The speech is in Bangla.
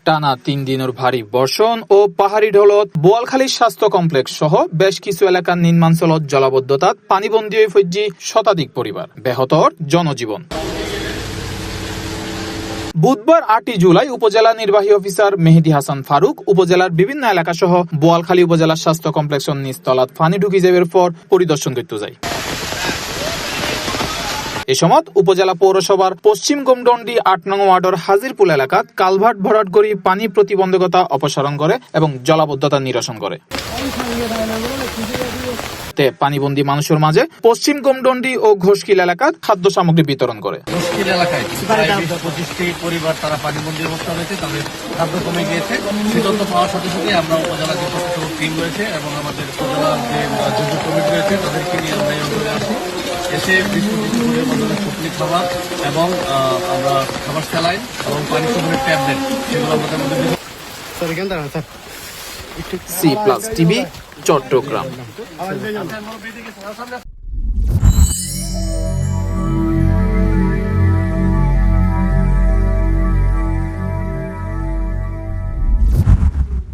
টানা ৩ দিনের ভারী বর্ষণ ও পাহাড়ি ঢলত বোয়ালখালী স্বাস্থ্য কমপ্লেক্স সহ বেশ কিছু এলাকার নিম্নাঞ্চলত জলাবদ্ধতাত পানিবন্দী হয়ে ফজছি শতাধিক পরিবার, ব্যাহতর জনজীবন। বুধবার ৮ জুলাই উপজেলা নির্বাহী অফিসার মেহেদী হাসান ফারুক উপজেলার বিভিন্ন এলাকা সহ বোয়ালখালী উপজেলার স্বাস্থ্য কমপ্লেক্সের নিচতলাত পানি ঢুকি যাবার পর পরিদর্শন করতে যায়। এ সময় উপজেলা পৌরসভার পশ্চিম গোমডন্ডি ৮ নং ওয়ার্ডের হাজিরপুল এলাকাত কালভার্ট ভরাট করে পানি প্রতিবন্ধকতা অপসারণ করে এবং জলাবদ্ধতা নিরসন করে। পানিবন্দী মানুষের মাঝে পশ্চিম গোমডন্ডি ও ঘোষকিল এলাকার খাদ্য সামগ্রী বিতরণ করে। ঘোষকিল এলাকায় ২৫টি পরিবার তারা পানিবন্দী অবস্থা রয়েছে, তাদের খাদ্য কমে গিয়েছে। সে তথ্য পাওয়ার সাথে সাথে আমরা উপজেলা যে প্রশাসক টিম রয়েছে এবং আমাদের উপজেলার যে যুব কমিটি রয়েছে তাদেরকে নিয়ে আমরা এই অঞ্চলে আসি। এসে শুকনি খাবার এবং আমরা খাবার স্যালাইন এবং পানি শুকনো ট্যাবলেট সেগুলো আমাদের মধ্যে C+ টিভি চট্টগ্রাম।